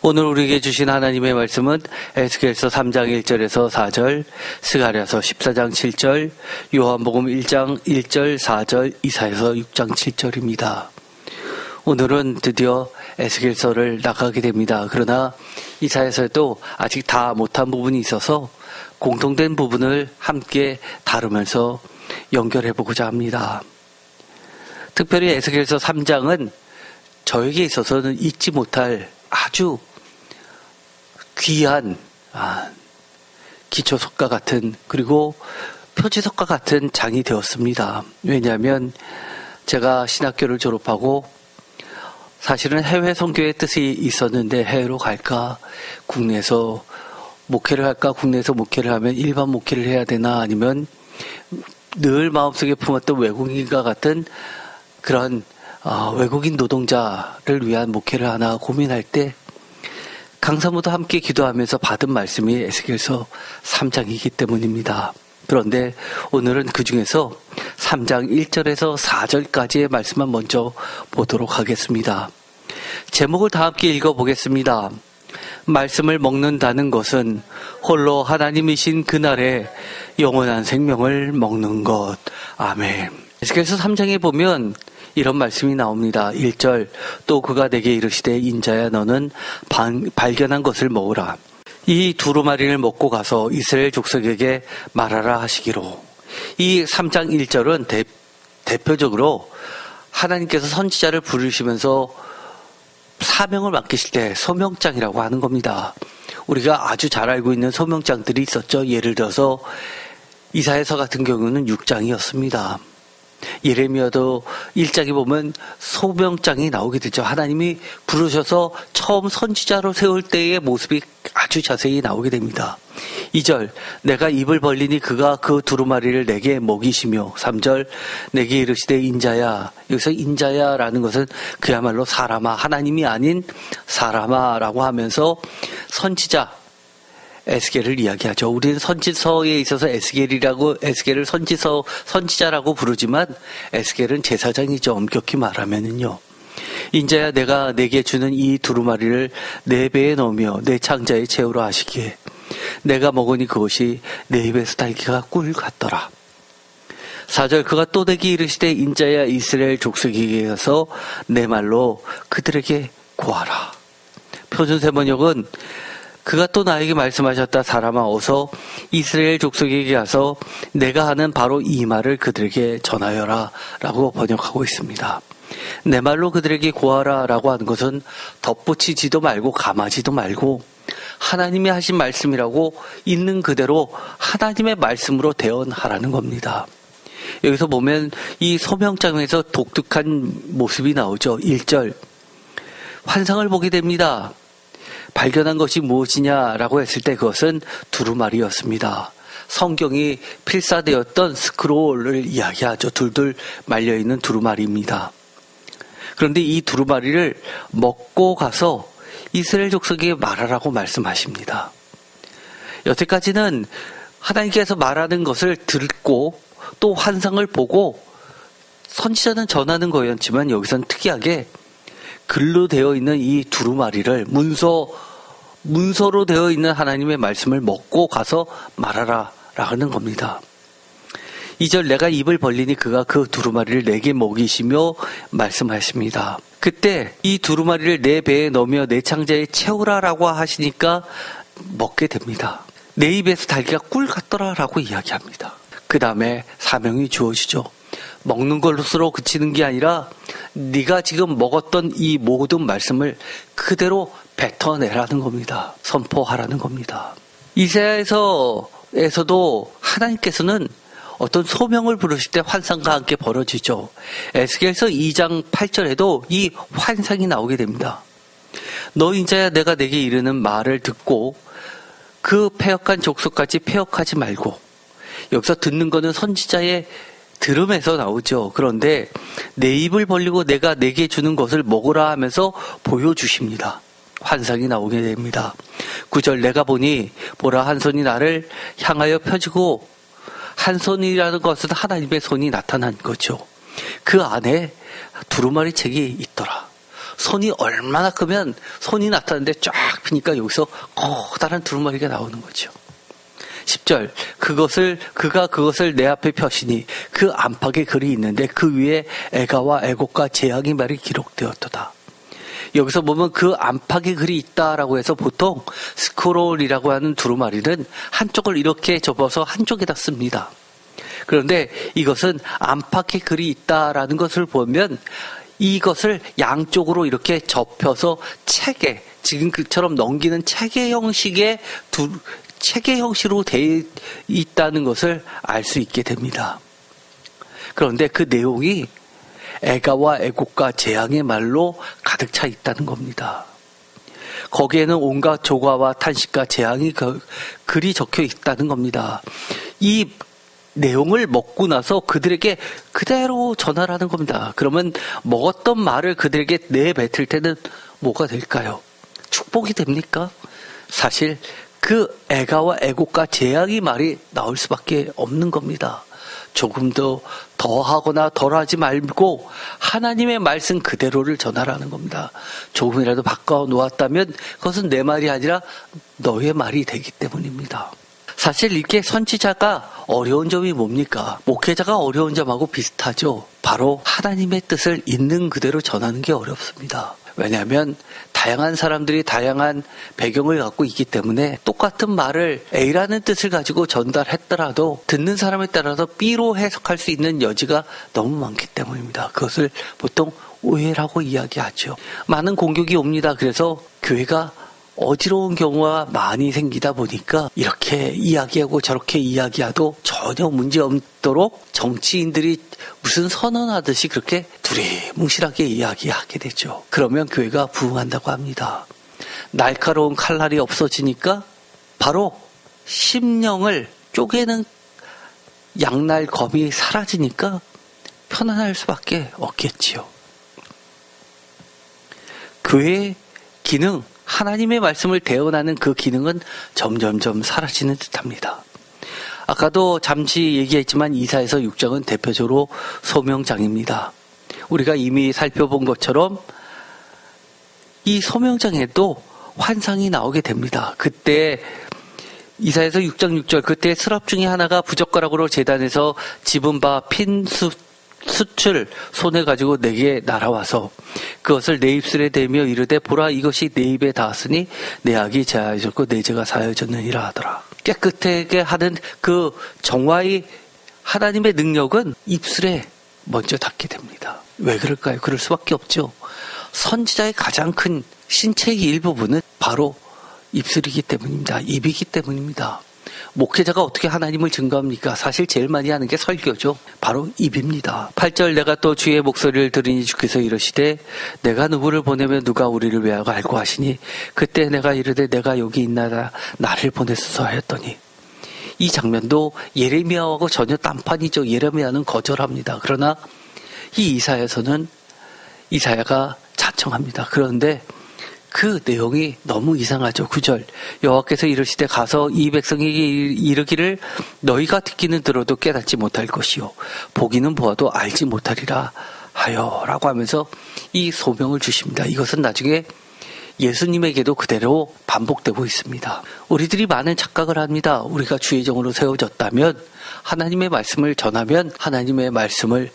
오늘 우리에게 주신 하나님의 말씀은 에스겔서 3장 1절에서 4절, 스가랴서 14장 7절, 요한복음 1장 1절 4절, 이사야서 6장 7절입니다. 오늘은 드디어 에스겔서를 나가게 됩니다. 그러나 이사야서에도 아직 다 못한 부분이 있어서 공통된 부분을 함께 다루면서 연결해보고자 합니다. 특별히 에스겔서 3장은 저에게 있어서는 잊지 못할 아주 귀한 기초석과 같은, 그리고 표지석과 같은 장이 되었습니다. 왜냐하면 제가 신학교를 졸업하고 사실은 해외 선교의 뜻이 있었는데 해외로 갈까, 국내에서 목회를 할까, 국내에서 목회를 하면 일반 목회를 해야 되나, 아니면 늘 마음속에 품었던 외국인과 같은 그런 외국인 노동자를 위한 목회를 하나 고민할 때 강사모도 함께 기도하면서 받은 말씀이 에스겔서 3장이기 때문입니다. 그런데 오늘은 그 중에서 3장 1절에서 4절까지의 말씀만 먼저 보도록 하겠습니다. 제목을 다 함께 읽어보겠습니다. 말씀을 먹는다는 것은 홀로 하나님이신 그날의 영원한 생명을 먹는 것. 아멘. 에스겔서 3장에 보면 이런 말씀이 나옵니다. 1절, 또 그가 내게 이르시되 인자야 너는 발견한 것을 먹으라. 이 두루마리를 먹고 가서 이스라엘 족속에게 말하라 하시기로. 이 3장 1절은 대표적으로 하나님께서 선지자를 부르시면서 사명을 맡기실 때 소명장이라고 하는 겁니다. 우리가 아주 잘 알고 있는 소명장들이 있었죠. 예를 들어서 이사야서 같은 경우는 6장이었습니다. 예레미야도 1장에 보면 소명장이 나오게 되죠. 하나님이 부르셔서 처음 선지자로 세울 때의 모습이 아주 자세히 나오게 됩니다. 2절, 내가 입을 벌리니 그가 그 두루마리를 내게 먹이시며. 3절, 내게 이르시되 인자야. 여기서 인자야라는 것은 그야말로 사람아, 하나님이 아닌 사람아라고 하면서 선지자 에스겔을 이야기하죠. 우리는 선지서에 있어서 에스겔을 선지자라고 부르지만 에스겔은 제사장이죠. 엄격히 말하면은요. 인자야 내가 내게 주는 이 두루마리를 내 배에 넣으며 내 창자에 채우라 하시기에 내가 먹으니 그것이 내 입에서 달기가 꿀 같더라. 4절, 그가 또 내게 이르시되 인자야 이스라엘 족속에게 가서 내 말로 그들에게 구하라. 표준세 번역은 그가 또 나에게 말씀하셨다. 사람아 어서 이스라엘 족속에게 가서 내가 하는 바로 이 말을 그들에게 전하여라 라고 번역하고 있습니다. 내 말로 그들에게 구하라 라고 하는 것은 덧붙이지도 말고 감하지도 말고 하나님이 하신 말씀이라고 있는 그대로 하나님의 말씀으로 대언하라는 겁니다. 여기서 보면 이 소명장에서 독특한 모습이 나오죠. 1절, 환상을 보게 됩니다. 발견한 것이 무엇이냐라고 했을 때 그것은 두루마리였습니다. 성경이 필사되었던 스크롤을 이야기하죠. 둘둘 말려있는 두루마리입니다. 그런데 이 두루마리를 먹고 가서 이스라엘 족속에게 말하라고 말씀하십니다. 여태까지는 하나님께서 말하는 것을 듣고 또 환상을 보고 선지자는 전하는 거였지만 여기서는 특이하게 글로 되어 있는 이 두루마리를 문서로 되어 있는 하나님의 말씀을 먹고 가서 말하라 라는 겁니다. 2절, 내가 입을 벌리니 그가 그 두루마리를 내게 먹이시며 말씀하십니다. 그때 이 두루마리를 내 배에 넣으며 내 창자에 채우라라고 하시니까 먹게 됩니다. 내 입에서 달기가 꿀 같더라 라고 이야기합니다. 그 다음에 사명이 주어지죠. 먹는 것으로 그치는 게 아니라 네가 지금 먹었던 이 모든 말씀을 그대로 뱉어내라는 겁니다. 선포하라는 겁니다. 이사야에서도 하나님께서는 어떤 소명을 부르실 때 환상과 함께 벌어지죠. 에스겔서 2장 8절에도 이 환상이 나오게 됩니다. 너 인자야 내가 내게 이르는 말을 듣고 그 패역한 족속까지 패역하지 말고. 여기서 듣는 거는 선지자의 들음에서 나오죠. 그런데 내 입을 벌리고 내가 내게 주는 것을 먹으라 하면서 보여주십니다. 환상이 나오게 됩니다. 9절, 내가 보니 보라 한 손이 나를 향하여 펴지고, 한 손이라는 것은 하나님의 손이 나타난 거죠. 그 안에 두루마리 책이 있더라. 손이 얼마나 크면 손이 나타나는데 쫙 피니까 여기서 커다란 두루마리가 나오는 거죠. 10절 그가 그것을 내 앞에 펴시니 그 안팎에 글이 있는데 그 위에 애가와 애곡과 재앙의 말이 기록되었도다. 여기서 보면 그 안팎에 글이 있다라고 해서 보통 스크롤이라고 하는 두루마리는 한쪽을 이렇게 접어서 한쪽에다 씁니다. 그런데 이것은 안팎에 글이 있다라는 것을 보면 이것을 양쪽으로 이렇게 접혀서 책에 지금 그처럼 넘기는 책의 형식의 책의 형식으로 되어 있다는 것을 알 수 있게 됩니다. 그런데 그 내용이 애가와 애곡과 재앙의 말로 가득 차 있다는 겁니다. 거기에는 온갖 조과와 탄식과 재앙이 글이 적혀 있다는 겁니다. 이 내용을 먹고 나서 그들에게 그대로 전하라는 겁니다. 그러면 먹었던 말을 그들에게 내뱉을 때는 뭐가 될까요? 축복이 됩니까? 사실 그 애가와 애곡과 재앙의 말이 나올 수밖에 없는 겁니다. 조금 더 더하거나 덜하지 말고 하나님의 말씀 그대로를 전하라는 겁니다. 조금이라도 바꿔 놓았다면 그것은 내 말이 아니라 너의 말이 되기 때문입니다. 사실 이렇게 선지자가 어려운 점이 뭡니까? 목회자가 어려운 점하고 비슷하죠. 바로 하나님의 뜻을 있는 그대로 전하는 게 어렵습니다. 왜냐하면 다양한 사람들이 다양한 배경을 갖고 있기 때문에 똑같은 말을 A라는 뜻을 가지고 전달했더라도 듣는 사람에 따라서 B로 해석할 수 있는 여지가 너무 많기 때문입니다. 그것을 보통 오해라고 이야기하죠. 많은 공격이 옵니다. 그래서 교회가 어지러운 경우가 많이 생기다 보니까 이렇게 이야기하고 저렇게 이야기해도 전혀 문제없도록 정치인들이 무슨 선언하듯이 그렇게 두리뭉실하게 이야기하게 되죠. 그러면 교회가 부흥한다고 합니다. 날카로운 칼날이 없어지니까 바로 심령을 쪼개는 양날검이 사라지니까 편안할 수밖에 없겠지요. 교회의 기능, 하나님의 말씀을 대언하는 그 기능은 점점점 사라지는 듯합니다. 아까도 잠시 얘기했지만 이사야서 6장은 대표적으로 소명장입니다. 우리가 이미 살펴본 것처럼 이 소명장에도 환상이 나오게 됩니다. 그때 이사야서 6장 6절 그때 스랍 중에 하나가 부젓가락으로 제단에서 집은 바 핀 숯을 손에 가지고 내게 날아와서 그것을 내 입술에 대며 이르되 보라 이것이 내 입에 닿았으니 내 악이 제하여졌고 내 죄가 사하여졌느니라 하더라. 깨끗하게 하는 그 정화의 하나님의 능력은 입술에 먼저 닿게 됩니다. 왜 그럴까요? 그럴 수밖에 없죠. 선지자의 가장 큰 신체의 일부분은 바로 입술이기 때문입니다. 입이기 때문입니다. 목회자가 어떻게 하나님을 증거합니까? 사실 제일 많이 하는 게 설교죠. 바로 입입니다. 8절 내가 또 주의 목소리를 들으니 주께서 이르시되 내가 누구를 보내면 누가 우리를 위하여 알고 하시니 그때 내가 이르되 내가 여기 있나이다 나를 보내소서 하였더니 이 장면도 예레미야하고 전혀 딴판이죠. 예레미야는 거절합니다. 그러나 이 이사야서는 이사야가 자청합니다. 그런데 그 내용이 너무 이상하죠. 9절 여호와께서 이르시되 가서 이 백성에게 이르기를 너희가 듣기는 들어도 깨닫지 못할 것이요 보기는 보아도 알지 못하리라 하여 라고 하면서 이 소명을 주십니다. 이것은 나중에 예수님에게도 그대로 반복되고 있습니다. 우리들이 많은 착각을 합니다. 우리가 주의 종으로 세워졌다면 하나님의 말씀을 전하면 하나님의 말씀을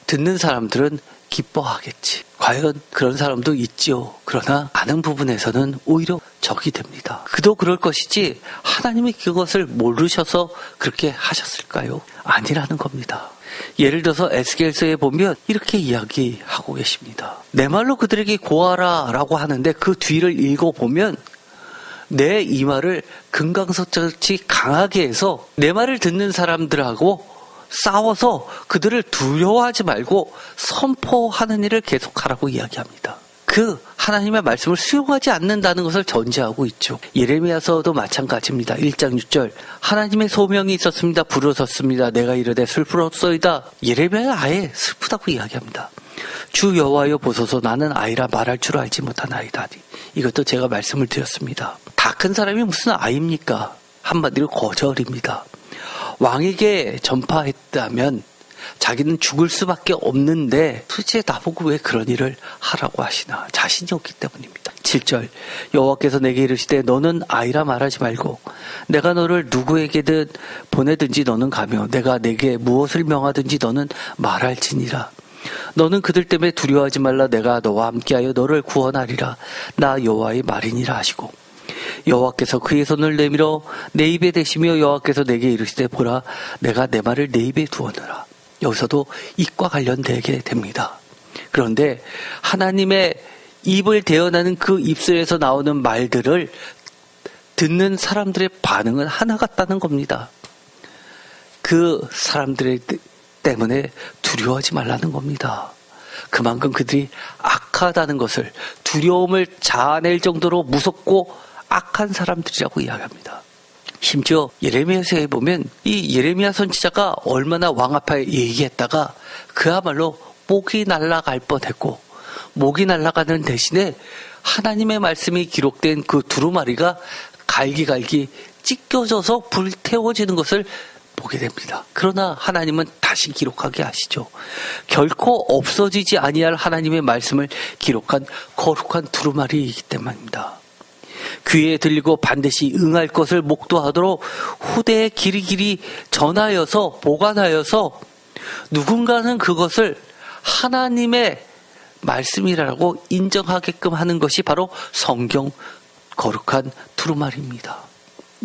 듣는 사람들은 기뻐하겠지. 과연 그런 사람도 있지요. 그러나 많은 부분에서는 오히려 적이 됩니다. 그도 그럴 것이지 하나님이 그것을 모르셔서 그렇게 하셨을까요? 아니라는 겁니다. 예를 들어서 에스겔서에 보면 이렇게 이야기하고 계십니다. 내 말로 그들에게 고하라 라고 하는데 그 뒤를 읽어보면 내 이 말을 금강석같이 강하게 해서 내 말을 듣는 사람들하고 싸워서 그들을 두려워하지 말고 선포하는 일을 계속하라고 이야기합니다. 그 하나님의 말씀을 수용하지 않는다는 것을 전제하고 있죠. 예레미야서도 마찬가지입니다. 1장 6절 하나님의 소명이 있었습니다. 부르셨습니다. 내가 이르되 슬프었소이다. 예레미야는 아예 슬프다고 이야기합니다. 주 여호와여 보소서 나는 아이라 말할 줄 알지 못한 아이다. 이것도 제가 말씀을 드렸습니다. 다 큰 사람이 무슨 아이입니까? 한마디로 거절입니다. 왕에게 전파했다면 자기는 죽을 수밖에 없는데 도대체 나보고 왜 그런 일을 하라고 하시나? 자신이 없기 때문입니다. 7절 여호와께서 내게 이르시되 너는 아이라 말하지 말고 내가 너를 누구에게든 보내든지 너는 가며 내가 내게 무엇을 명하든지 너는 말할지니라. 너는 그들 때문에 두려워하지 말라. 내가 너와 함께하여 너를 구원하리라. 나 여호와의 말이니라 하시고 여호와께서 그의 손을 내밀어 내 입에 대시며 여호와께서 내게 이르시되 보라 내가 내 말을 내 입에 두었노라. 여기서도 입과 관련되게 됩니다. 그런데 하나님의 입을 대어나는 그 입술에서 나오는 말들을 듣는 사람들의 반응은 하나 같다는 겁니다. 그 사람들의 때문에 두려워하지 말라는 겁니다. 그만큼 그들이 악하다는 것을, 두려움을 자아낼 정도로 무섭고 악한 사람들이라고 이야기합니다. 심지어 예레미야서에 보면 이 예레미야 선지자가 얼마나 왕 앞에 얘기했다가 그야말로 목이 날아갈 뻔했고, 목이 날아가는 대신에 하나님의 말씀이 기록된 그 두루마리가 갈기갈기 찢겨져서 불태워지는 것을 보게 됩니다. 그러나 하나님은 다시 기록하게 하시죠. 결코 없어지지 아니할 하나님의 말씀을 기록한 거룩한 두루마리이기 때문입니다. 귀에 들리고 반드시 응할 것을 목도하도록 후대에 길이길이 전하여서 보관하여서 누군가는 그것을 하나님의 말씀이라고 인정하게끔 하는 것이 바로 성경 거룩한 두루마리입니다.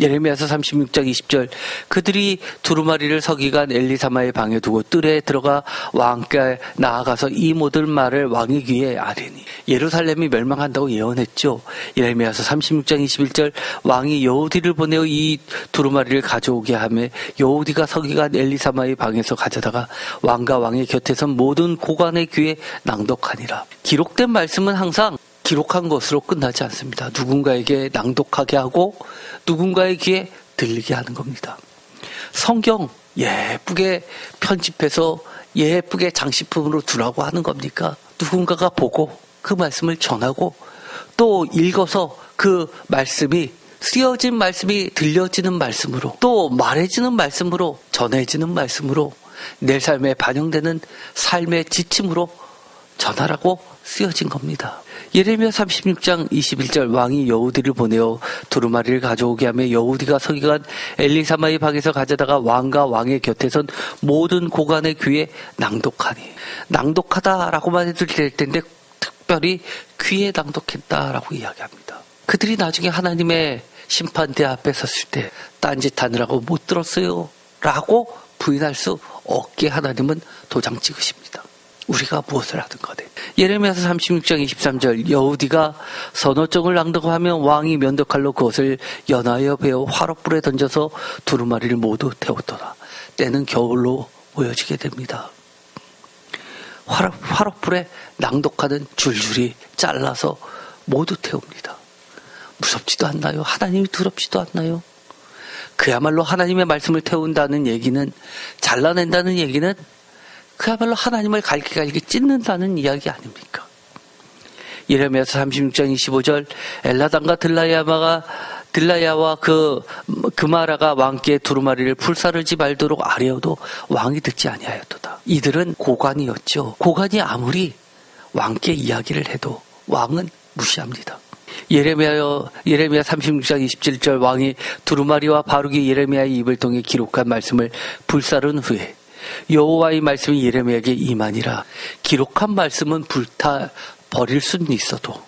예레미야서 36장 20절 그들이 두루마리를 서기관 엘리사마의 방에 두고 뜰에 들어가 왕께 나아가서 이 모든 말을 왕의 귀에 아뢰니. 예루살렘이 멸망한다고 예언했죠. 예레미야서 36장 21절 왕이 여호디를 보내어 이 두루마리를 가져오게 하며 여호디가 서기관 엘리사마의 방에서 가져다가 왕과 왕의 곁에 선 모든 고관의 귀에 낭독하니라. 기록된 말씀은 항상 기록한 것으로 끝나지 않습니다. 누군가에게 낭독하게 하고 누군가의 귀에 들리게 하는 겁니다. 성경 예쁘게 편집해서 예쁘게 장식품으로 두라고 하는 겁니까? 누군가가 보고 그 말씀을 전하고 또 읽어서 그 말씀이 쓰여진 말씀이 들려지는 말씀으로 또 말해지는 말씀으로 전해지는 말씀으로 내 삶에 반영되는 삶의 지침으로 전하라고 쓰여진 겁니다. 예레미야 36장 21절 왕이 여호디를 보내어 두루마리를 가져오게 하며 여호디가 서기관 엘리사마의 방에서 가져다가 왕과 왕의 곁에 선 모든 고관의 귀에 낭독하니. 낭독하다라고만 해도 될 텐데 특별히 귀에 낭독했다라고 이야기합니다. 그들이 나중에 하나님의 심판대 앞에 섰을 때 딴짓하느라고 못 들었어요 라고 부인할 수 없게 하나님은 도장 찍으십니다. 우리가 무엇을 하든 간에. 예레미야서 36장 23절 여호디가 선어적을 낭독하면 왕이 면도칼로 그것을 연하여 베어 화롯불에 던져서 두루마리를 모두 태웠더라. 때는 겨울로 모여지게 됩니다. 화롯불에 낭독하는 줄줄이 잘라서 모두 태웁니다. 무섭지도 않나요? 하나님이 두렵지도 않나요? 그야말로 하나님의 말씀을 태운다는 얘기는, 잘라낸다는 얘기는 그야말로 하나님을 갈기갈기 찢는다는 이야기 아닙니까? 예레미야서 36장 25절 엘라단과 들라야와 그마라가 왕께 두루마리를 불사르지 말도록 아뢰어도 왕이 듣지 아니하였도다. 이들은 고관이었죠. 고관이 아무리 왕께 이야기를 해도 왕은 무시합니다. 예레미야 36장 27절 왕이 두루마리와 바룩이 예레미야의 입을 통해 기록한 말씀을 불사른 후에 여호와의 말씀이 예레미야에게 임하니라. 기록한 말씀은 불타 버릴 수는 있어도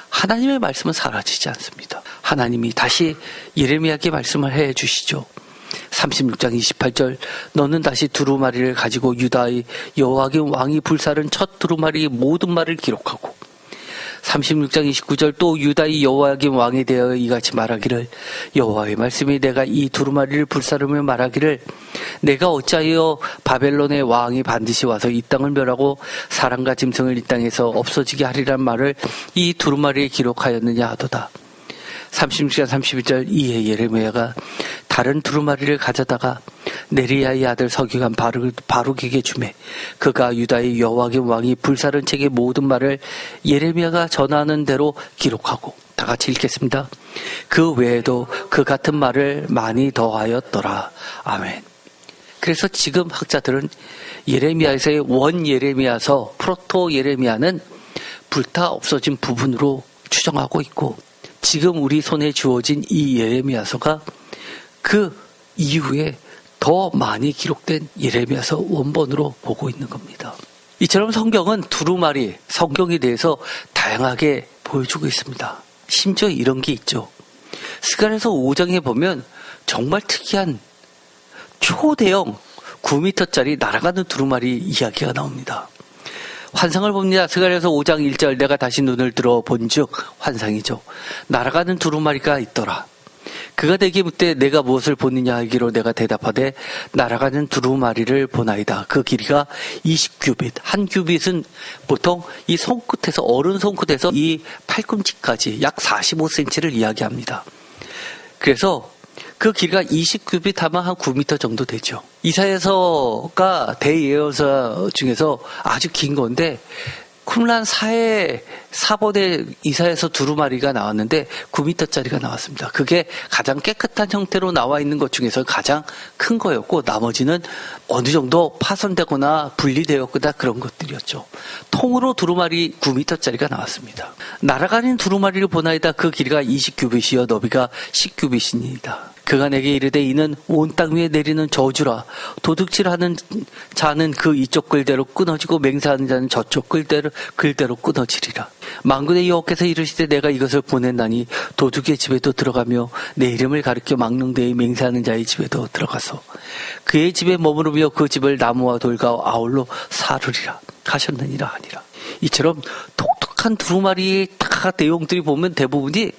하나님의 말씀은 사라지지 않습니다. 하나님이 다시 예레미야에게 말씀을 해 주시죠. 36장 28절 너는 다시 두루마리를 가지고 유다의 여호와김 왕이 불사른 첫 두루마리의 모든 말을 기록하고 36장 29절 또 유다의 여호와김 왕에 대하여 이같이 말하기를 여호와의 말씀이 내가 이 두루마리를 불사르며 말하기를 내가 어찌하여 바벨론의 왕이 반드시 와서 이 땅을 멸하고 사람과 짐승을 이 땅에서 없어지게 하리란 말을 이 두루마리에 기록하였느냐 하도다. 36장 32절 이에 예레미야가 다른 두루마리를 가져다가 네리야의 아들 서기관 바룩에게 주매 그가 유다의 여호와김 왕이 불사른 책의 모든 말을 예레미야가 전하는 대로 기록하고 다 같이 읽겠습니다. 그 외에도 그 같은 말을 많이 더하였더라. 아멘. 그래서 지금 학자들은 예레미야에서의 원 예레미야서 프로토 예레미야는 불타 없어진 부분으로 추정하고 있고, 지금 우리 손에 주어진 이 예레미야서가 그 이후에 더 많이 기록된 예레미야서 원본으로 보고 있는 겁니다. 이처럼 성경은 두루마리, 성경에 대해서 다양하게 보여주고 있습니다. 심지어 이런 게 있죠. 스가랴서 5장에 보면 정말 특이한 초대형 9m짜리 날아가는 두루마리 이야기가 나옵니다. 환상을 봅니다. 스가랴서 5장 1절, 내가 다시 눈을 들어 본즉, 환상이죠. 날아가는 두루마리가 있더라. 그가 내게 묻되 내가 무엇을 보느냐 하기로 내가 대답하되 날아가는 두루마리를 보나이다. 그 길이가 20규빗. 한 규빗은 보통 이 손끝에서, 어른 손끝에서 이 팔꿈치까지 약 45cm를 이야기합니다. 그래서 그 길이가 20규빗 하면 한 9m 정도 되죠. 이사야서가 대예언서 중에서 아주 긴 건데, 쿰란 4번의 이사야서 두루마리가 나왔는데 9m짜리가 나왔습니다. 그게 가장 깨끗한 형태로 나와 있는 것 중에서 가장 큰 거였고, 나머지는 어느 정도 파손되거나 분리되었거나 그런 것들이었죠. 통으로 두루마리 9m짜리가 나왔습니다. 날아가는 두루마리를 보나이다. 그 길이가 20규빗이요 너비가 10규빗이니이다. 그가 내게 이르되 이는 온 땅 위에 내리는 저주라. 도둑질하는 자는 그 이쪽 글대로 끊어지고 맹세하는 자는 저쪽 글대로 끊어지리라. 만군의 여호와께서 이르시되 내가 이것을 보냈나니 도둑의 집에도 들어가며 내 이름을 가리켜 망령되이 맹세하는 자의 집에도 들어가서 그의 집에 머무르며 그 집을 나무와 돌과 아울로 사르리라 하셨느니라 하니라. 이처럼 독특한 두루마리의 내용들이 보면 대부분이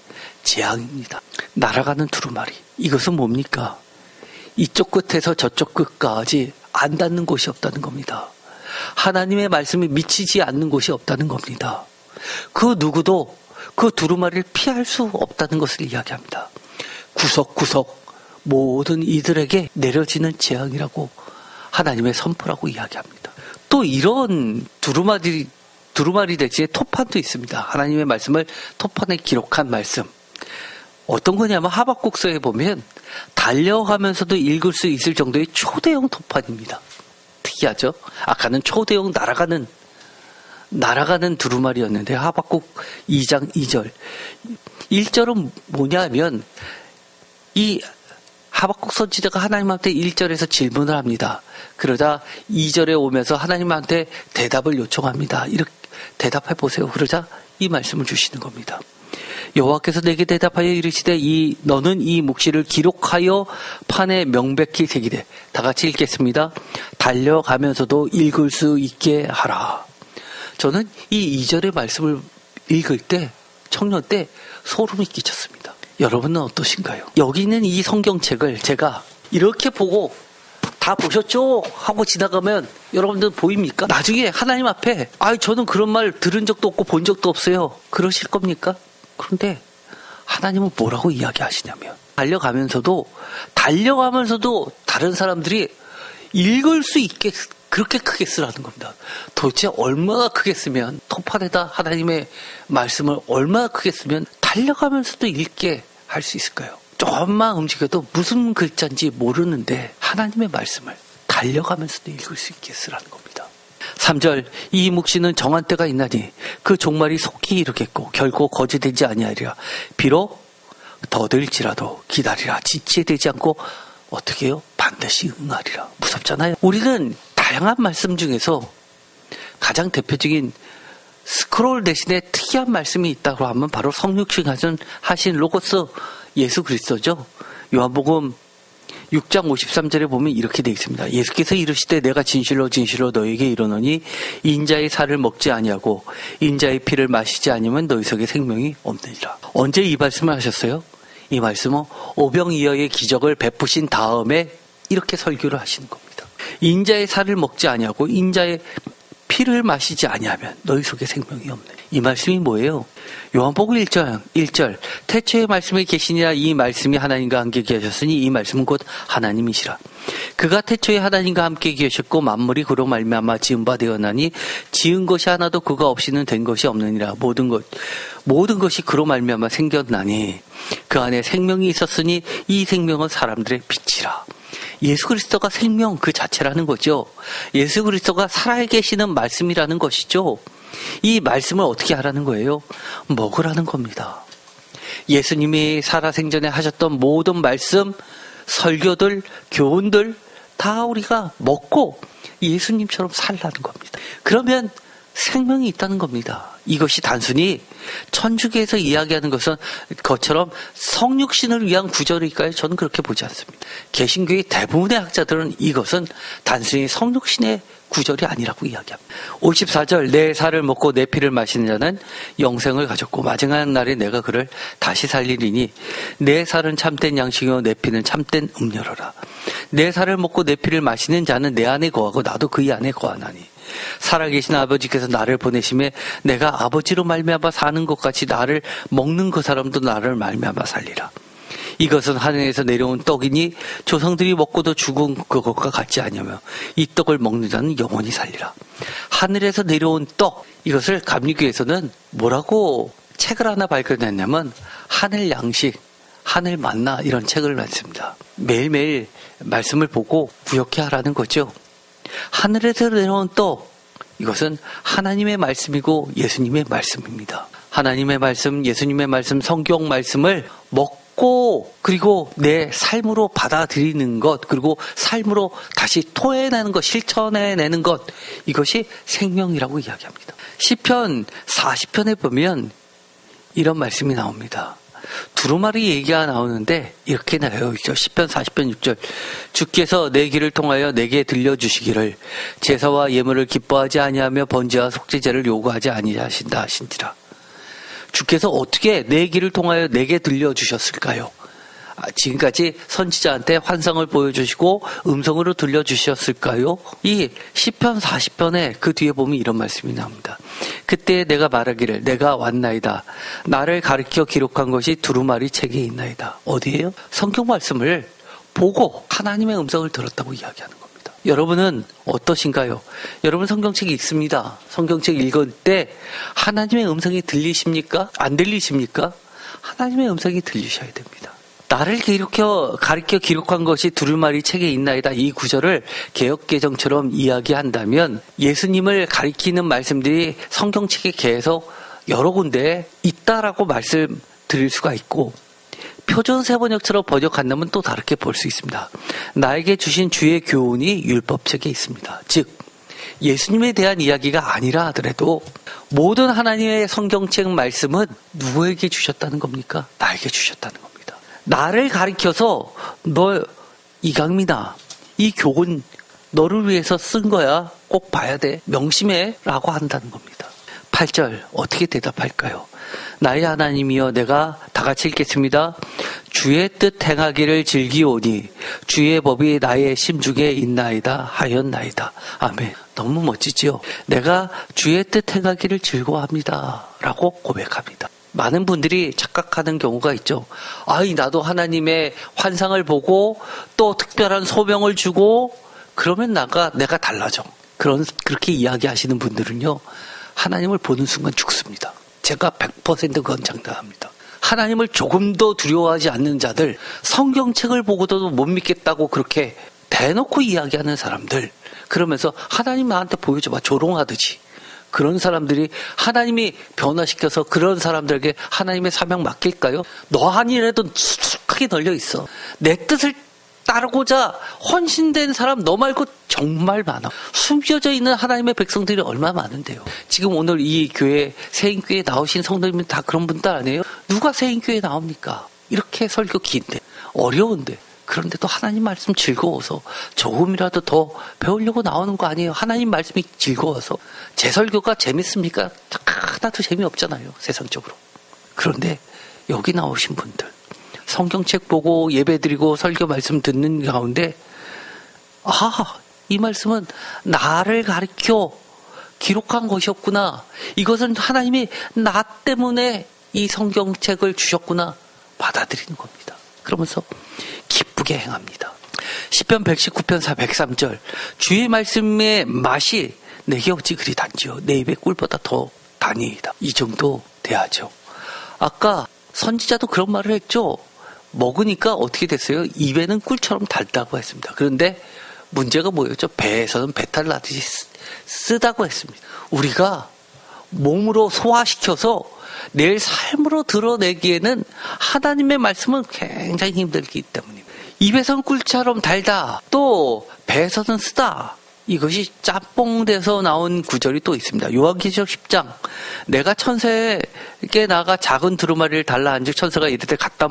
재앙입니다. 날아가는 두루마리. 이것은 뭡니까? 이쪽 끝에서 저쪽 끝까지 안 닿는 곳이 없다는 겁니다. 하나님의 말씀이 미치지 않는 곳이 없다는 겁니다. 그 누구도 그 두루마리를 피할 수 없다는 것을 이야기합니다. 구석구석 모든 이들에게 내려지는 재앙이라고 하나님의 선포라고 이야기합니다. 또 이런 두루마리 대지에 토판도 있습니다. 하나님의 말씀을 토판에 기록한 말씀. 어떤 거냐면 하박국서에 보면 달려가면서도 읽을 수 있을 정도의 초대형 토판입니다. 특이하죠? 아까는 초대형 날아가는 두루마리였는데 하박국 2장 2절. 1절은 뭐냐면 이 하박국 선지자가 하나님한테 1절에서 질문을 합니다. 그러자 2절에 오면서 하나님한테 대답을 요청합니다. 이렇게 대답해 보세요. 그러자 이 말씀을 주시는 겁니다. 여호와께서 내게 대답하여 이르시되 너는 이 묵시를 기록하여 판에 명백히 새기되. 다 같이 읽겠습니다. 달려가면서도 읽을 수 있게 하라. 저는 이 2절의 말씀을 읽을 때, 청년 때 소름이 끼쳤습니다. 여러분은 어떠신가요? 여기 있는 이 성경책을 제가 이렇게 보고 다 보셨죠? 하고 지나가면 여러분들 보입니까? 나중에 하나님 앞에 저는 그런 말 들은 적도 없고 본 적도 없어요. 그러실 겁니까? 그런데 하나님은 뭐라고 이야기하시냐면 달려가면서도 다른 사람들이 읽을 수 있게 그렇게 크게 쓰라는 겁니다. 도대체 얼마나 크게 쓰면, 토판에다 하나님의 말씀을 얼마나 크게 쓰면 달려가면서도 읽게 할 수 있을까요? 조금만 움직여도 무슨 글자인지 모르는데 하나님의 말씀을 달려가면서도 읽을 수 있게 쓰라는 겁니다. 3절, 이 묵시는 정한 때가 있나니 그 종말이 속히 이르겠고 결코 거짓되지 아니하리라. 비록 더딜지라도 기다리라. 지체되지 않고 어떻게 해요? 반드시 응하리라. 무섭잖아요. 우리는 다양한 말씀 중에서 가장 대표적인 스크롤 대신에 특이한 말씀이 있다고 하면 바로 성육신 하신 로고스 예수 그리스도죠. 요한복음 6장 53절에 보면 이렇게 되어 있습니다. 예수께서 이르시되 내가 진실로 진실로 너에게 이르노니 인자의 살을 먹지 아니하고 인자의 피를 마시지 아니면 너희 속에 생명이 없느니라. 언제 이 말씀을 하셨어요? 이 말씀은 오병이어의 기적을 베푸신 다음에 이렇게 설교를 하시는 겁니다. 인자의 살을 먹지 아니하고 인자의 피를 마시지 아니하면 너희 속에 생명이 없느니라. 이 말씀이 뭐예요? 요한복음 1절 태초의 말씀에 계시니라. 이 말씀이 하나님과 함께 계셨으니 이 말씀은 곧 하나님이시라. 그가 태초에 하나님과 함께 계셨고 만물이 그로 말미암아 지은 바 되었나니 지은 것이 하나도 그가 없이는 된 것이 없느니라. 모든 것이 그로 말미암아 생겼나니 그 안에 생명이 있었으니 이 생명은 사람들의 빛이라. 예수 그리스도가 생명 그 자체라는 거죠. 예수 그리스도가 살아계시는 말씀이라는 것이죠. 이 말씀을 어떻게 하라는 거예요? 먹으라는 겁니다. 예수님이 살아생전에 하셨던 모든 말씀, 설교들, 교훈들 다 우리가 먹고 예수님처럼 살라는 겁니다. 그러면 생명이 있다는 겁니다. 이것이 단순히 천주교에서 이야기하는 것처럼 성육신을 위한 구절일까요? 저는 그렇게 보지 않습니다. 개신교의 대부분의 학자들은 이것은 단순히 성육신의 구절이 아니라고 이야기합니다. 54절 내 살을 먹고 내 피를 마시는 자는 영생을 가졌고 마지막 날에 내가 그를 다시 살리리니 내 살은 참된 양식이요 내 피는 참된 음료로라. 내 살을 먹고 내 피를 마시는 자는 내 안에 거하고 나도 그의 안에 거하나니 살아계신 아버지께서 나를 보내심에 내가 아버지로 말미암아 사는 것 같이 나를 먹는 그 사람도 나를 말미암아 살리라. 이것은 하늘에서 내려온 떡이니 조상들이 먹고도 죽은 그것과 같지 아니하며 이 떡을 먹는 자는 영원히 살리라. 하늘에서 내려온 떡, 이것을 감리교에서는 뭐라고 책을 하나 발견했냐면 하늘 양식, 하늘 만나 이런 책을 냈습니다. 매일매일 말씀을 보고 구역해 하라는 거죠. 하늘에서 내려온 떡, 이것은 하나님의 말씀이고 예수님의 말씀입니다. 하나님의 말씀, 예수님의 말씀, 성경 말씀을 먹고 그리고 내 삶으로 받아들이는 것, 그리고 삶으로 다시 토해내는 것, 실천해내는 것, 이것이 생명이라고 이야기합니다. 시편 40편에 보면 이런 말씀이 나옵니다. 두루마리 얘기가 나오는데 이렇게 나와 있죠. 시편 40편 6절 주께서 내 길을 통하여 내게 들려주시기를 제사와 예물을 기뻐하지 아니하며 번제와 속죄제를 요구하지 아니하신다 하신지라. 주께서 어떻게 내 길을 통하여 내게 들려주셨을까요? 지금까지 선지자한테 환상을 보여주시고 음성으로 들려주셨을까요? 이 시편 40편에 그 뒤에 보면 이런 말씀이 나옵니다. 그때 내가 말하기를 내가 왔나이다. 나를 가르쳐 기록한 것이 두루마리 책에 있나이다. 어디예요? 성경 말씀을 보고 하나님의 음성을 들었다고 이야기하는 겁니다. 여러분은 어떠신가요? 여러분 성경책이 있습니다. 성경책 읽을 때 하나님의 음성이 들리십니까? 안 들리십니까? 하나님의 음성이 들리셔야 됩니다. 나를 가르쳐 기록한 것이 두루마리 책에 있나이다. 이 구절을 개역개정처럼 이야기한다면 예수님을 가리키는 말씀들이 성경책에 계속 여러 군데 있다라고 말씀드릴 수가 있고 표준세번역처럼 번역한다면 또 다르게 볼 수 있습니다. 나에게 주신 주의 교훈이 율법책에 있습니다. 즉 예수님에 대한 이야기가 아니라 하더라도 모든 하나님의 성경책 말씀은 누구에게 주셨다는 겁니까? 나에게 주셨다는 겁니다. 나를 가리켜서 너 이강민아 이 교훈 너를 위해서 쓴 거야. 꼭 봐야 돼. 명심해 라고 한다는 겁니다. 8절 어떻게 대답할까요? 나의 하나님이여 내가 다 같이 읽겠습니다. 주의 뜻 행하기를 즐기오니 주의 법이 나의 심중에 있나이다 하였나이다. 아멘. 너무 멋지지요? 내가 주의 뜻 행하기를 즐거워합니다 라고 고백합니다. 많은 분들이 착각하는 경우가 있죠. 나도 하나님의 환상을 보고 또 특별한 소명을 주고 그러면 내가 달라져. 그렇게 이야기하시는 분들은요. 하나님을 보는 순간 죽습니다. 제가 100% 그건 장담합니다. 하나님을 조금도 두려워하지 않는 자들, 성경책을 보고도 못 믿겠다고 그렇게 대놓고 이야기하는 사람들, 그러면서 하나님 나한테 보여줘봐 조롱하듯이. 그런 사람들이 하나님이 변화시켜서 그런 사람들에게 하나님의 사명 맡길까요? 너 아니라도 수북하게 널려 있어. 내 뜻을 따르고자 헌신된 사람 너 말고 정말 많아. 숨겨져 있는 하나님의 백성들이 얼마나 많은데요. 지금 오늘 이 교회 세인교회에 나오신 성도님은 다 그런 분들 아니에요? 누가 세인교회에 나옵니까? 이렇게 설교 긴데 어려운데 그런데도 하나님 말씀 즐거워서 조금이라도 더 배우려고 나오는 거 아니에요? 하나님 말씀이 즐거워서. 제 설교가 재밌습니까? 하나도 재미없잖아요, 세상적으로. 그런데 여기 나오신 분들 성경책 보고 예배드리고 설교 말씀 듣는 가운데 이 말씀은 나를 가르쳐 기록한 것이었구나. 이것은 하나님이 나 때문에 이 성경책을 주셨구나. 받아들이는 겁니다. 그러면서 기쁘게 행합니다. 시편 119편 103절 주의 말씀의 맛이 내게 어찌 그리 단지요 내 입의 꿀보다 더 다니이다. 이 정도 돼야죠. 아까 선지자도 그런 말을 했죠. 먹으니까 어떻게 됐어요? 입에는 꿀처럼 달다고 했습니다. 그런데 문제가 뭐였죠? 배에서는 배탈 나듯이 쓰다고 했습니다. 우리가 몸으로 소화시켜서 내일 삶으로 드러내기에는 하나님의 말씀은 굉장히 힘들기 때문입니다. 입에서는 꿀처럼 달다. 또 배에서는 쓰다. 이것이 짬뽕돼서 나온 구절이 또 있습니다. 요한계시록 10장 내가 천사에게 나가 작은 두루마리를 달라 한즉 천사가 이르되 갖다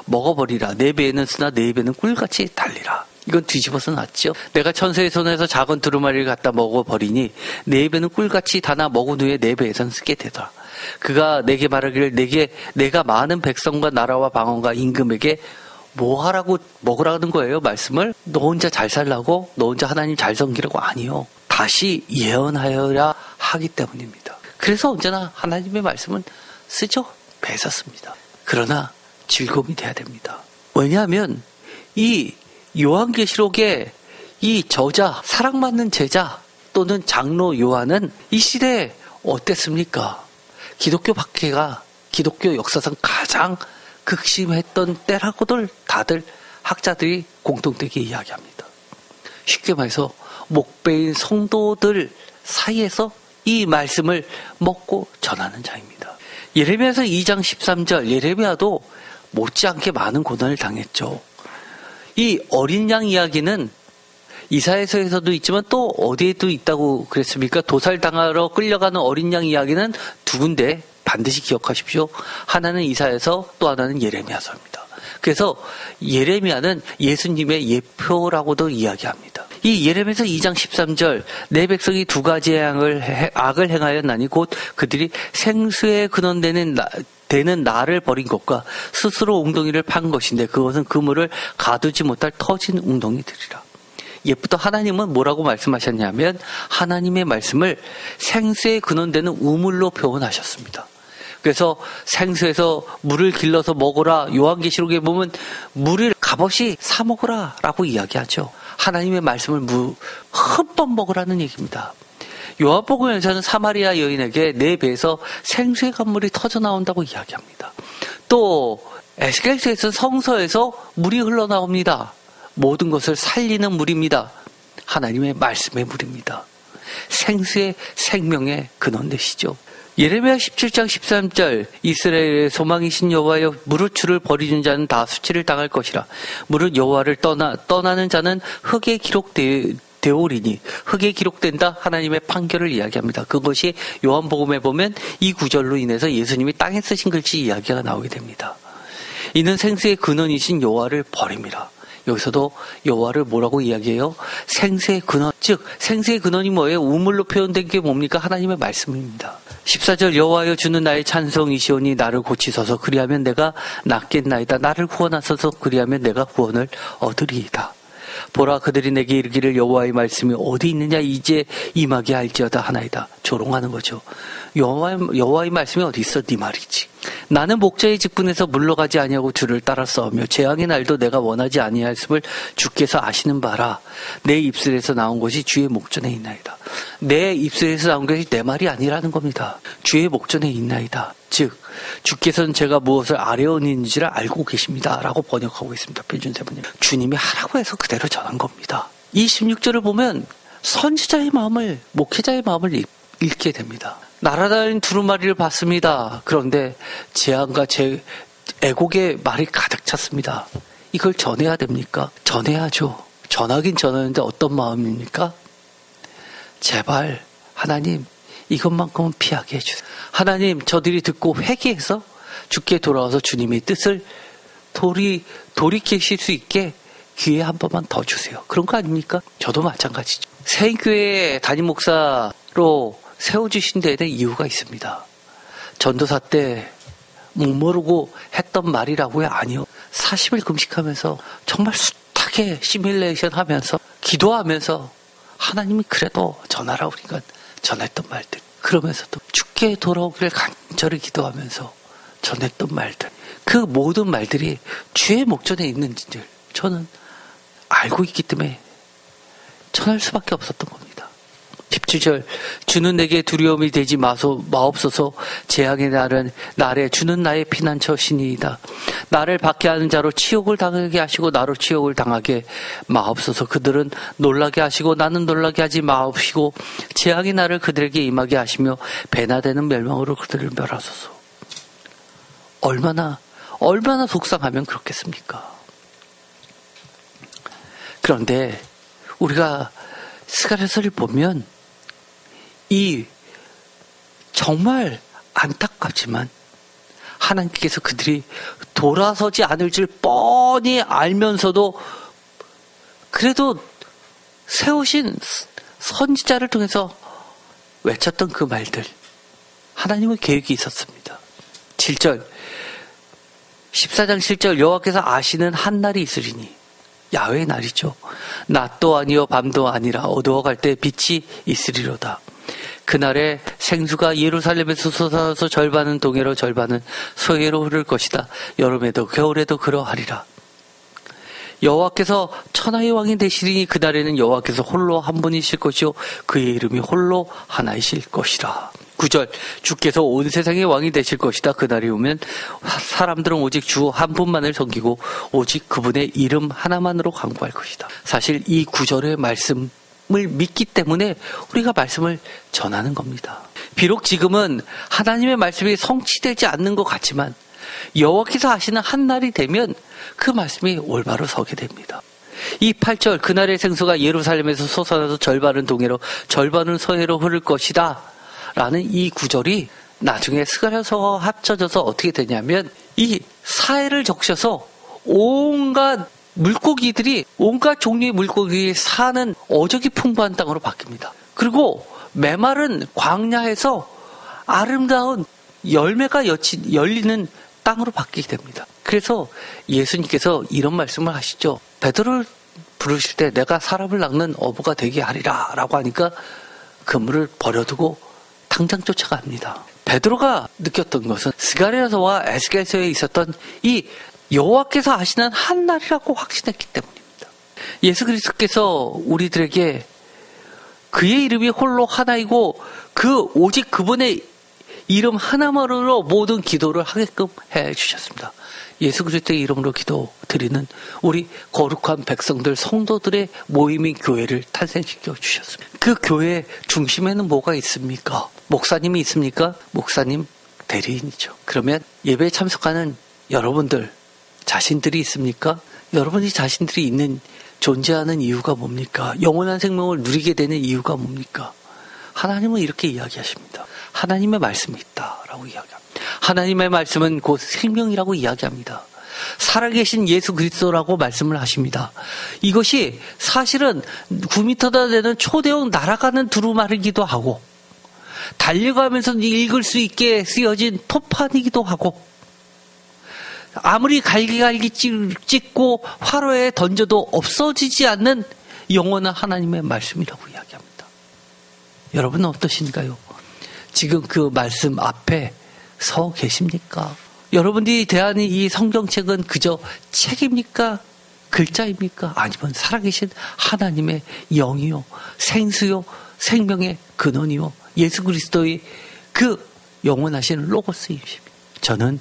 먹어버리라. 내 배에는 쓰나 내 입에는 꿀같이 달리라. 이건 뒤집어서 놨죠. 내가 천사의 손에서 작은 두루마리를 갖다 먹어버리니 내 입에는 꿀같이 다나 먹은 후에 내 배에선 쓰게 되더라. 그가 내게 말하기를 내가 많은 백성과 나라와 방언과 임금에게 뭐 하라고 먹으라는 거예요? 말씀을 너 혼자 잘 살라고? 너 혼자 하나님 잘 섬기라고? 아니요. 다시 예언하여야 하기 때문입니다. 그래서 언제나 하나님의 말씀은 쓰죠. 배에서 씁니다. 그러나 즐거움이 돼야 됩니다. 왜냐하면 이 요한계시록의 이 저자, 사랑받는 제자 또는 장로 요한은 이 시대에 어땠습니까? 기독교 박해가 기독교 역사상 가장 극심했던 때라고들 다들 학자들이 공통되게 이야기합니다. 쉽게 말해서 목배인 성도들 사이에서 이 말씀을 먹고 전하는 자입니다. 예레미야서 2장 13절 예레미야도 못지않게 많은 고난을 당했죠. 이 어린 양 이야기는 이사야서에서도 있지만 또 어디에도 있다고 그랬습니까? 도살당하러 끌려가는 어린 양 이야기는 두 군데 반드시 기억하십시오. 하나는 이사야서 또 하나는 예레미야서입니다. 그래서 예레미야는 예수님의 예표라고도 이야기합니다. 이 예레미야서 2장 13절 내 백성이 두 가지의 악을 행하였나니 곧 그들이 생수의 근원되는 나를 버린 것과 스스로 웅덩이를 판 것인데 그것은 그물을 가두지 못할 터진 웅덩이들이라. 옛부터 하나님은 뭐라고 말씀하셨냐면 하나님의 말씀을 생수의 근원되는 우물로 표현하셨습니다. 그래서 생수에서 물을 길러서 먹어라. 요한계시록에 보면 물을 값없이 사 먹어라 라고 이야기하죠. 하나님의 말씀을 흠뻑 먹으라는 얘기입니다. 요한복음에서는 사마리아 여인에게 내 배에서 생수의 강물이 터져나온다고 이야기합니다. 또 에스겔서에서 성서에서 물이 흘러나옵니다. 모든 것을 살리는 물입니다. 하나님의 말씀의 물입니다. 생수의 생명의 근원 되시죠. 예레미야 17장 13절 이스라엘의 소망이신 여호와여 무릇 주를 버리는 자는 다 수치를 당할 것이라. 무릇 여호와를 떠나는 자는 흙에 기록되오리니. 흙에 기록된다 하나님의 판결을 이야기합니다. 그것이 요한복음에 보면 이 구절로 인해서 예수님이 땅에 쓰신 글씨 이야기가 나오게 됩니다. 이는 생수의 근원이신 여호와를 버림이라. 여기서도 여호와를 뭐라고 이야기해요? 생수의 근원, 즉 생수의 근원이 뭐예요? 우물로 표현된 게 뭡니까? 하나님의 말씀입니다. 14절 여호와여 주는 나의 찬송이시오니 나를 고치소서 그리하면 내가 낫겠나이다. 나를 구원하소서 그리하면 내가 구원을 얻으리이다. 보라 그들이 내게 이르기를 여호와의 말씀이 어디 있느냐 이제 임하게 할지어다 하나이다. 조롱하는 거죠. 여호와의 말씀이 어디 있어? 네 말이지. 나는 목자의 직분에서 물러가지 아니하고 주를 따라 싸우며 재앙의 날도 내가 원하지 아니하였음을 주께서 아시는 바라. 내 입술에서 나온 것이 주의 목전에 있나이다. 내 입술에서 나온 것이 내 말이 아니라는 겁니다. 주의 목전에 있나이다. 즉 주께서는 제가 무엇을 아뢰었는지를 알고 계십니다 라고 번역하고 있습니다. 표준세번역. 주님이 하라고 해서 그대로 전한 겁니다. 이 16절을 보면 선지자의 마음을, 목회자의 마음을 읽게 됩니다. 날아다니는 두루마리를 봤습니다. 그런데 재앙과 애곡의 말이 가득 찼습니다. 이걸 전해야 됩니까? 전해야죠. 전하긴 전하는데 어떤 마음입니까? 제발 하나님 이것만큼은 피하게 해주세요. 하나님 저들이 듣고 회개해서 주께 돌아와서 주님의 뜻을 돌이키실 수 있게 기회 한 번만 더 주세요. 그런 거 아닙니까? 저도 마찬가지죠. 새교회 담임 목사로 세워주신 데에는 이유가 있습니다. 전도사 때 목모르고 했던 말이라고요? 아니요. 40일 금식하면서 정말 숱하게 시뮬레이션 하면서 기도하면서 하나님이 그래도 전하라 우리가 전했던 말들, 그러면서도 주께 돌아오기를 간절히 기도하면서 전했던 말들, 그 모든 말들이 주의 목전에 있는지를 저는 알고 있기 때문에 전할 수밖에 없었던 겁니다. 17절 주는 내게 두려움이 되지 마옵소서. 재앙의 날에 주는 나의 피난처시니이다. 나를 받게 하는 자로 치욕을 당하게 하시고 나로 치욕을 당하게 마옵소서. 그들은 놀라게 하시고 나는 놀라게 하지 마옵시고 재앙의 날을 그들에게 임하게 하시며 배나 되는 멸망으로 그들을 멸하소서. 얼마나 속상하면 그렇겠습니까? 그런데 우리가 스가랴서를 보면 이 정말 안타깝지만 하나님께서 그들이 돌아서지 않을 줄 뻔히 알면서도 그래도 세우신 선지자를 통해서 외쳤던 그 말들, 하나님의 계획이 있었습니다. 7절 14장 7절 여호와께서 아시는 한 날이 있으리니, 야훼의 날이죠. 낮도 아니요 밤도 아니라 어두워갈 때 빛이 있으리로다. 그날에 생수가 예루살렘에서 솟아나서 절반은 동해로 절반은 서해로 흐를 것이다. 여름에도 겨울에도 그러하리라. 여호와께서 천하의 왕이 되시리니 그날에는 여호와께서 홀로 한 분이실 것이요 그의 이름이 홀로 하나이실 것이라. 9절 주께서 온 세상의 왕이 되실 것이다. 그날이 오면 사람들은 오직 주 한 분만을 섬기고 오직 그분의 이름 하나만으로 간구할 것이다. 사실 이 9절의 말씀을 믿기 때문에 우리가 말씀을 전하는 겁니다. 비록 지금은 하나님의 말씀이 성취되지 않는 것 같지만 여호와께서 하시는 한 날이 되면 그 말씀이 올바로 서게 됩니다. 이 8절 그날의 생수가 예루살렘에서 솟아나서 절반은 동해로 절반은 서해로 흐를 것이다 라는 이 구절이 나중에 스가랴서와 합쳐져서 어떻게 되냐면 이 사해를 적셔서 온갖 물고기들이, 온갖 종류의 물고기들이 사는 어적이 풍부한 땅으로 바뀝니다. 그리고 메마른 광야에서 아름다운 열매가 열리는 땅으로 바뀌게 됩니다. 그래서 예수님께서 이런 말씀을 하시죠. 베드로를 부르실 때 내가 사람을 낚는 어부가 되게 하리라 라고 하니까 그물을 버려두고 당장 쫓아갑니다. 베드로가 느꼈던 것은 스가랴서와 에스겔서에 있었던 이 여호와께서 하시는 한 날이라고 확신했기 때문입니다. 예수 그리스도께서 우리들에게 그의 이름이 홀로 하나이고 오직 그분의 이름 하나만으로 모든 기도를 하게끔 해주셨습니다. 예수 그리스도의 이름으로 기도드리는 우리 거룩한 백성들, 성도들의 모임인 교회를 탄생시켜 주셨습니다. 그 교회 중심에는 뭐가 있습니까? 목사님이 있습니까? 목사님 대리인이죠. 그러면 예배에 참석하는 여러분들 자신들이 있습니까? 여러분이 자신들이 존재하는 이유가 뭡니까? 영원한 생명을 누리게 되는 이유가 뭡니까? 하나님은 이렇게 이야기하십니다. 하나님의 말씀이 있다라고 이야기합니다. 하나님의 말씀은 곧 생명이라고 이야기합니다. 살아계신 예수 그리스도라고 말씀을 하십니다. 이것이 사실은 9m나 되는 초대형 날아가는 두루마리기도 하고 달려가면서 읽을 수 있게 쓰여진 토판이기도 하고 아무리 갈기갈기 찍고 화로에 던져도 없어지지 않는 영원한 하나님의 말씀이라고 이야기합니다. 여러분은 어떠신가요? 지금 그 말씀 앞에 서 계십니까? 여러분들이 대하는 이 성경책은 그저 책입니까? 글자입니까? 아니면 살아계신 하나님의 영이요, 생수요, 생명의 근원이요, 예수 그리스도의 그 영원하신 로고스이십니다. 저는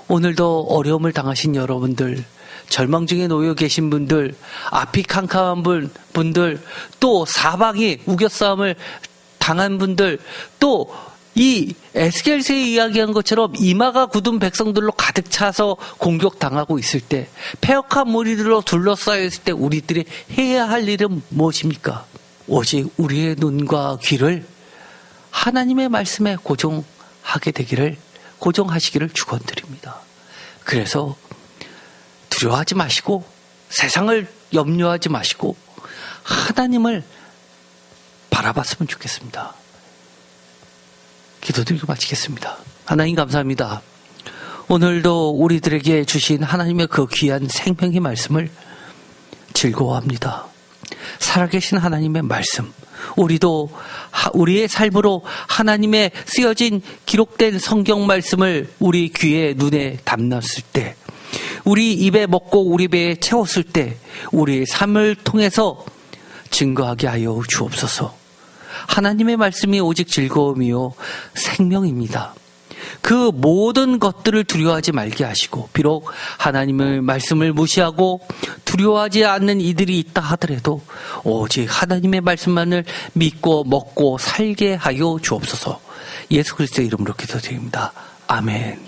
오늘도 어려움을 당하신 여러분들, 절망 중에 놓여 계신 분들, 앞이 캄캄한 분들, 또 사방이 우겨싸움을 당한 분들, 또 이 에스겔서에 이야기한 것처럼 이마가 굳은 백성들로 가득 차서 공격당하고 있을 때, 패역한 무리들로 둘러싸여 있을 때 우리들이 해야 할 일은 무엇입니까? 오직 우리의 눈과 귀를 하나님의 말씀에 고정하시기를 축원드립니다. 그래서 두려워하지 마시고 세상을 염려하지 마시고 하나님을 바라봤으면 좋겠습니다. 기도드리고 마치겠습니다. 하나님 감사합니다. 오늘도 우리들에게 주신 하나님의 그 귀한 생명의 말씀을 즐거워합니다. 살아계신 하나님의 말씀, 우리도 우리의 삶으로 하나님의 쓰여진 기록된 성경 말씀을 우리 귀에 눈에 담았을 때, 우리 입에 먹고 우리 배에 채웠을 때 우리의 삶을 통해서 증거하게 하여 주옵소서. 하나님의 말씀이 오직 즐거움이요 생명입니다. 그 모든 것들을 두려워하지 말게 하시고, 비록 하나님의 말씀을 무시하고 두려워하지 않는 이들이 있다 하더라도 오직 하나님의 말씀만을 믿고 먹고 살게 하여 주옵소서. 예수 그리스도의 이름으로 기도드립니다. 아멘.